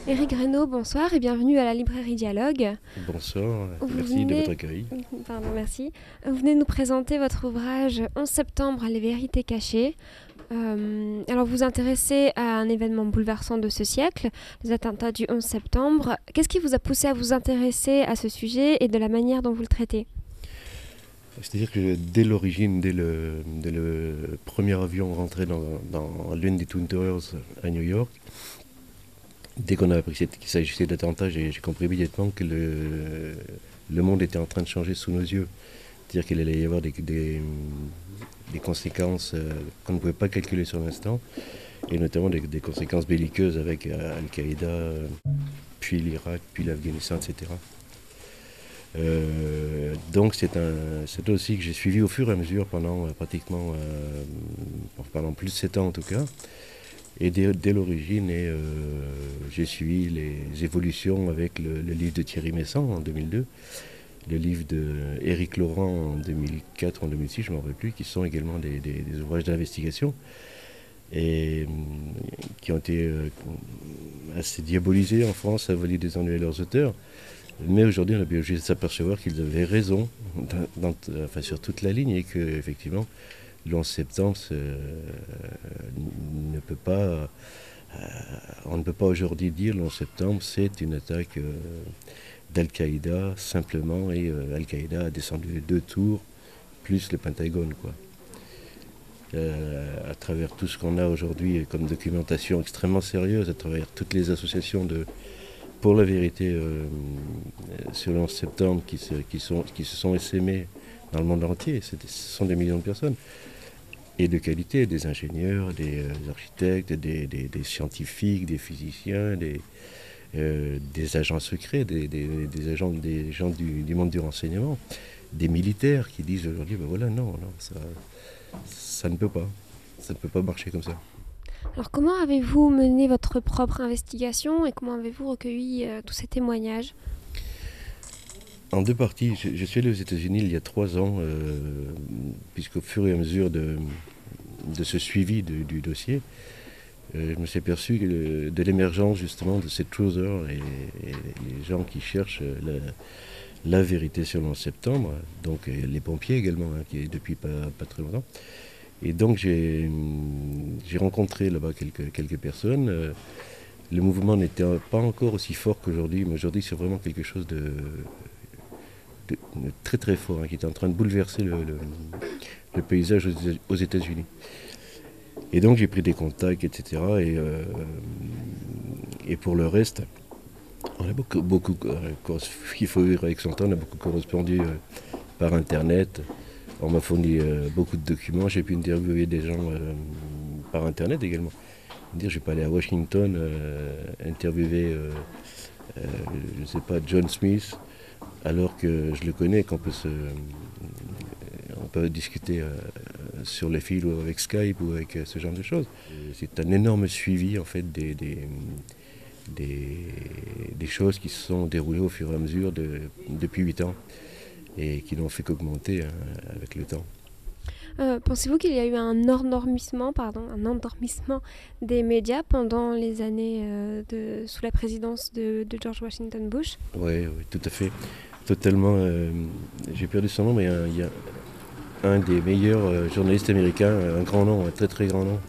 Éric Reynaud, bonsoir et bienvenue à la librairie Dialogue. Bonsoir, Vous merci de venez... votre accueil. Pardon, merci. Vous venez nous présenter votre ouvrage 11 septembre, les vérités cachées. Alors vous vous intéressez à un événement bouleversant de ce siècle, les attentats du 11 septembre. Qu'est-ce qui vous a poussé à vous intéresser à ce sujet et de la manière dont vous le traitez ? C'est-à-dire que dès l'origine, dès le premier avion rentré dans l'une des Twin Towers à New York, dès qu'on a appris qu'il s'agissait d'attentats, j'ai compris immédiatement que le monde était en train de changer sous nos yeux. C'est-à-dire qu'il allait y avoir des conséquences qu'on ne pouvait pas calculer sur l'instant, et notamment des conséquences belliqueuses avec Al-Qaïda, puis l'Irak, puis l'Afghanistan, etc. Donc c'est aussi que j'ai suivi au fur et à mesure pendant pendant plus de 7 ans en tout cas. Et dès l'origine, j'ai suivi les évolutions avec le livre de Thierry Messant en 2002, le livre d'Éric Laurent en 2004, en 2006, je ne m'en rappelle plus, qui sont également des ouvrages d'investigation et qui ont été assez diabolisés en France, à voler des ennuis à leurs auteurs. Mais aujourd'hui, on a bien obligé de s'apercevoir qu'ils avaient raison sur toute la ligne et qu'effectivement, le 11 septembre on ne peut pas aujourd'hui dire le 11 septembre c'est une attaque d'Al-Qaïda simplement, et Al-Qaïda a descendu 2 tours plus le Pentagone, quoi. À travers tout ce qu'on a aujourd'hui comme documentation extrêmement sérieuse, à travers toutes les associations pour la vérité sur le 11 septembre qui se sont essaimées dans le monde entier, ce sont des millions de personnes, et de qualité, des ingénieurs, des architectes, des scientifiques, des physiciens, des agents secrets, des gens du monde du renseignement, des militaires qui disent aujourd'hui, ben voilà, non, ça ne peut pas marcher comme ça. Alors comment avez-vous mené votre propre investigation et comment avez-vous recueilli tous ces témoignages ? En 2 parties, je suis allé aux États-Unis il y a 3 ans, puisqu'au fur et à mesure de ce suivi du dossier, je me suis aperçu de l'émergence justement de ces truthers et les gens qui cherchent la vérité sur le 11 septembre, donc les pompiers également, qui est depuis pas très longtemps. Et donc j'ai rencontré là-bas quelques personnes. Le mouvement n'était pas encore aussi fort qu'aujourd'hui, mais aujourd'hui c'est vraiment quelque chose de très très fort, qui est en train de bouleverser le paysage aux États-Unis. Et donc j'ai pris des contacts, etc. Et pour le reste, on a beaucoup il faut vivre avec son temps, on a beaucoup correspondu par Internet. On m'a fourni beaucoup de documents, j'ai pu interviewer des gens par Internet également. Je ne vais pas aller à Washington interviewer, je ne sais pas, John Smith, alors que je le connais, on peut discuter sur les fils ou avec Skype ou avec ce genre de choses. C'est un énorme suivi en fait des choses qui se sont déroulées au fur et à mesure depuis 8 ans et qui n'ont fait qu'augmenter avec le temps. Pensez-vous qu'il y a eu un endormissement des médias pendant les années sous la présidence de George Washington Bush ? Oui, tout à fait. Totalement. J'ai perdu son nom, mais il y a un des meilleurs journalistes américains, un grand nom, un très très grand nom,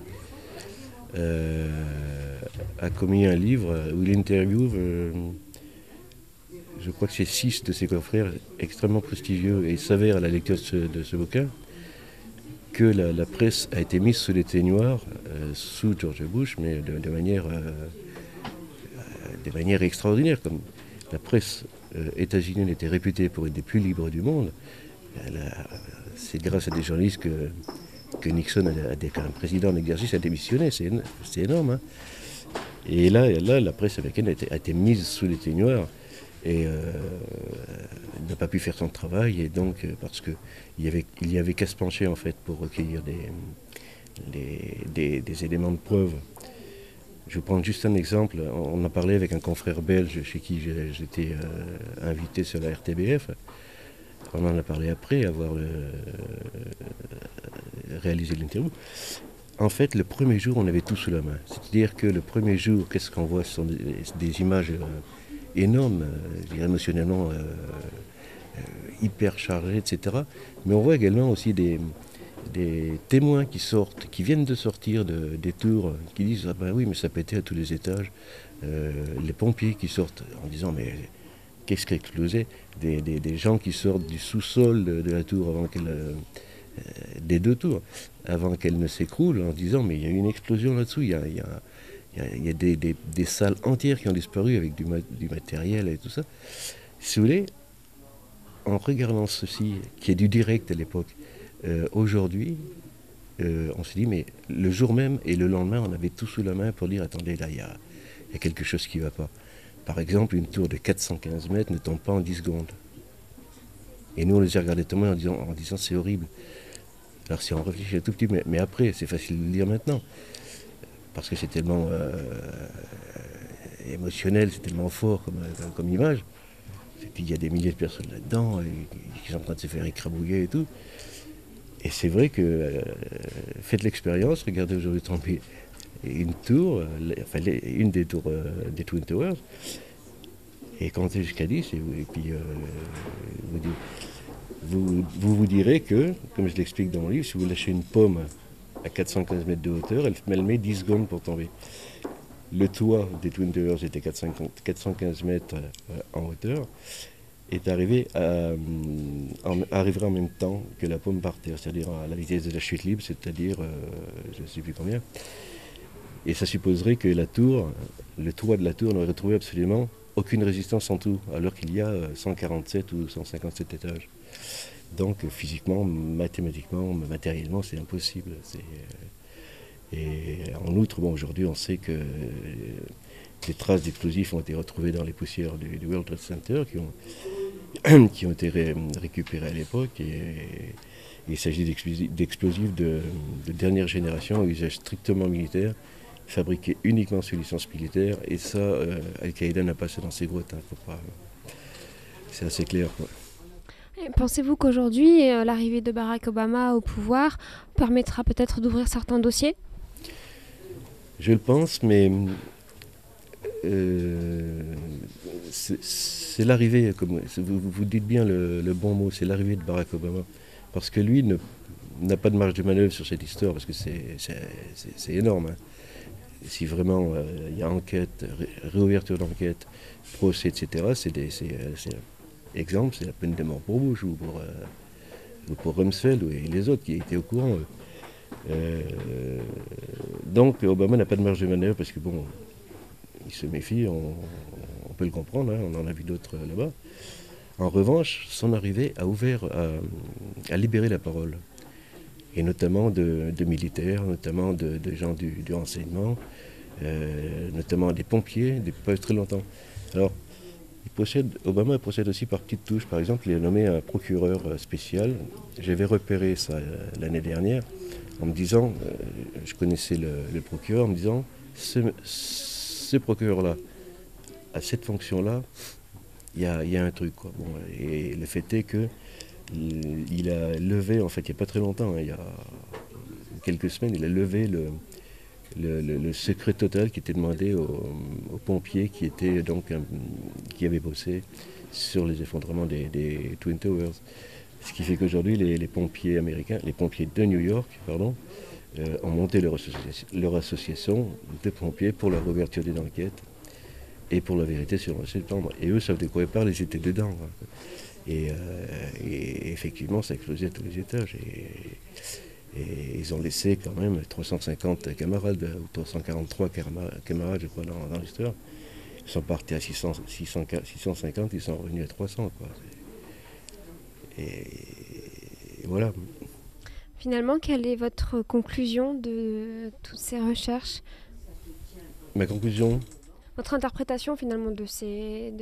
a commis un livre où il interviewe, je crois que c'est 6 de ses confrères extrêmement prestigieux, et il s'avère à la lecture de ce bouquin que la presse a été mise sous les teignoirs sous George Bush, mais de manière extraordinaire. Comme la presse états-unienne était réputée pour être des plus libres du monde, c'est grâce à des journalistes que Nixon, un président en exercice, a démissionné. C'est énorme. Hein. Et là, la presse américaine a été mise sous les teignoirs et n'a pas pu faire son travail. Et donc, parce qu'il y avait qu'à se pencher en fait pour recueillir des éléments de preuve. Je vais prendre juste un exemple. On a parlé avec un confrère belge chez qui j'étais invité sur la RTBF. On en a parlé après avoir réalisé l'interview. En fait, le premier jour, on avait tout sous la main. C'est-à-dire que le premier jour, qu'est-ce qu'on voit? Ce sont des images énormes, je dirais émotionnellement hyper chargées, etc. Mais on voit également aussi des témoins qui sortent, qui viennent de sortir des tours, qui disent ah ben oui, mais ça pétait à tous les étages. Les pompiers qui sortent en disant mais qu'est-ce qui a explosé? Des gens qui sortent du sous-sol de la tour avant qu'elle des deux tours, avant qu'elle ne s'écroule, en disant mais il y a eu une explosion là-dessous, il y a des salles entières qui ont disparu avec du matériel et tout ça. Si vous voulez, en regardant ceci, qui est du direct à l'époque, aujourd'hui, on se dit mais le jour même et le lendemain, on avait tout sous la main pour dire attendez, là, il y a quelque chose qui ne va pas. Par exemple, une tour de 415 mètres ne tombe pas en 10 secondes. Et nous, on les a regardés tomber en disant c'est horrible. Alors si on réfléchit un tout petit peu, mais après, c'est facile de le dire maintenant, parce que c'est tellement émotionnel, c'est tellement fort comme image. Et puis il y a des milliers de personnes là-dedans qui sont en train de se faire écrabouiller et tout. Et c'est vrai que faites l'expérience, regardez aujourd'hui tomber une tour, une des tours des Twin Towers, et comptez jusqu'à 10, et puis vous direz que, comme je l'explique dans mon livre, si vous lâchez une pomme à 415 mètres de hauteur, elle met 10 secondes pour tomber. Le toit des Twin Towers était 415 mètres en hauteur, arrivera en même temps que la pomme par terre, c'est-à-dire à la vitesse de la chute libre, c'est-à-dire, je ne sais plus combien. Et ça supposerait que le toit de la tour n'aurait retrouvé absolument aucune résistance en tout, alors qu'il y a 147 ou 157 étages. Donc physiquement, mathématiquement, matériellement, c'est impossible. Et en outre, aujourd'hui, on sait que des traces d'explosifs ont été retrouvées dans les poussières du World Trade Center qui ont été récupérées à l'époque. Et il s'agit d'explosifs de dernière génération à usage strictement militaire, fabriqués uniquement sous licence militaire. Et ça, Al-Qaïda n'a pas ça dans ses grottes. C'est assez clair, quoi. Pensez-vous qu'aujourd'hui, l'arrivée de Barack Obama au pouvoir permettra peut-être d'ouvrir certains dossiers? Je le pense, mais c'est l'arrivée, comme vous dites bien le bon mot, c'est l'arrivée de Barack Obama. Parce que lui n'a pas de marge de manœuvre sur cette histoire, parce que c'est énorme. Hein. Si vraiment il y a enquête, réouverture d'enquête, procès, etc., exemple, c'est la peine de mort pour Bush ou pour Rumsfeld et les autres qui étaient au courant. Donc Obama n'a pas de marge de manœuvre parce que bon, il se méfie, on peut le comprendre, hein, on en a vu d'autres là-bas. En revanche, son arrivée a libéré la parole, et notamment de militaires, notamment de gens du renseignement, notamment des pompiers, depuis pas très longtemps. Alors, Obama procède aussi par petites touches. Par exemple, il a nommé un procureur spécial. J'avais repéré ça l'année dernière en me disant, je connaissais le procureur, en me disant, ce procureur-là, à cette fonction-là, il y a un truc, quoi. Bon, et le fait est que il a levé, en fait, il n'y a pas très longtemps, hein, il y a quelques semaines, il a levé le secret total qui était demandé aux pompiers qui avaient bossé sur les effondrements des Twin Towers. Ce qui fait qu'aujourd'hui, les pompiers américains, les pompiers de New York, ont monté leur association de pompiers pour la réouverture d'une enquête et pour la vérité sur le 11 septembre. Et eux savent de quoi ils parlent, ils étaient dedans. Hein. Et effectivement, ça a explosé à tous les étages. Et ils ont laissé quand même 350 camarades, ou 343 camarades, je crois, dans l'histoire. Ils sont partis à 650, ils sont revenus à 300. Quoi. Et voilà. Finalement, quelle est votre conclusion de toutes ces recherches? Ma conclusion? Votre interprétation finalement de ces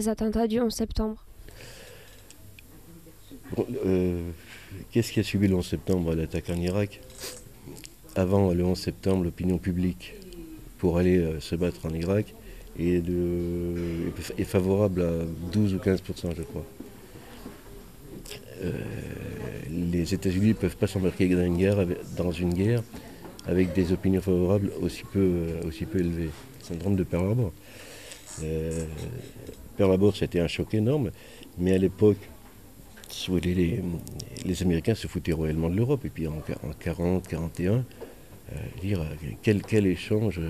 attentats du 11 septembre? Qu'est-ce qui a suivi le 11 septembre, l'attaque en Irak? Avant le 11 septembre, l'opinion publique pour aller se battre en Irak est favorable à 12 ou 15%, je crois. les États-Unis ne peuvent pas s'embarquer dans une guerre avec des opinions favorables aussi peu élevées. Syndrome de Pearl Harbor. Pearl Harbor, c'était un choc énorme, mais à l'époque, les Américains se foutaient royalement de l'Europe. Et puis en 40, 41, quel échange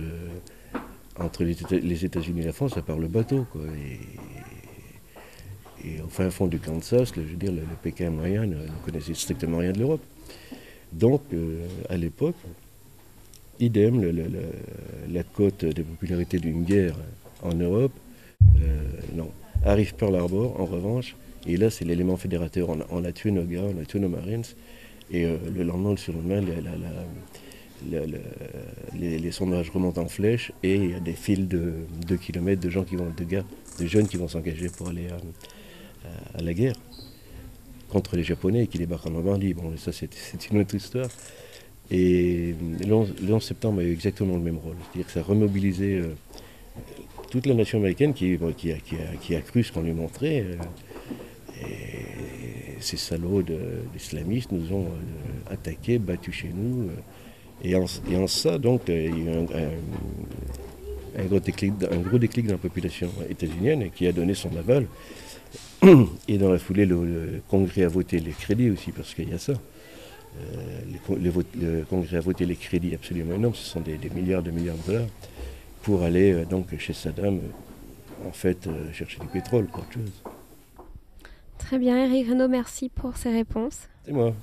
entre les États-Unis et la France, à part le bateau, quoi. Et au fin fond du Kansas, je veux dire, le Pékin moyen ne connaissait strictement rien de l'Europe. Donc, à l'époque, idem, la cote de popularité d'une guerre en Europe, non. Arrive Pearl Harbor, en revanche, et là, c'est l'élément fédérateur. On a tué nos gars, on a tué nos Marines, et le lendemain, le surlendemain, les sondages remontent en flèche, et il y a des files de 2 kilomètres de jeunes qui vont s'engager pour aller à la guerre contre les Japonais qui débarquent en Normandie. Bon, ça, c'est une autre histoire. Et le 11 septembre a eu exactement le même rôle. C'est-à-dire que ça a remobilisé toute la nation américaine qui a cru ce qu'on lui montrait. Et ces salauds d'islamistes nous ont attaqués, battus chez nous. Et en ça, donc, il y a eu un gros déclic dans la population états-unienne qui a donné son aval. Et dans la foulée, le Congrès a voté les crédits aussi, parce qu'il y a ça. Le Congrès a voté les crédits absolument énormes, ce sont des milliards de dollars, pour aller donc chez Saddam, en fait, chercher du pétrole, quoi, autre chose. Très bien, Eric Renaud, merci pour ces réponses. C'est moi.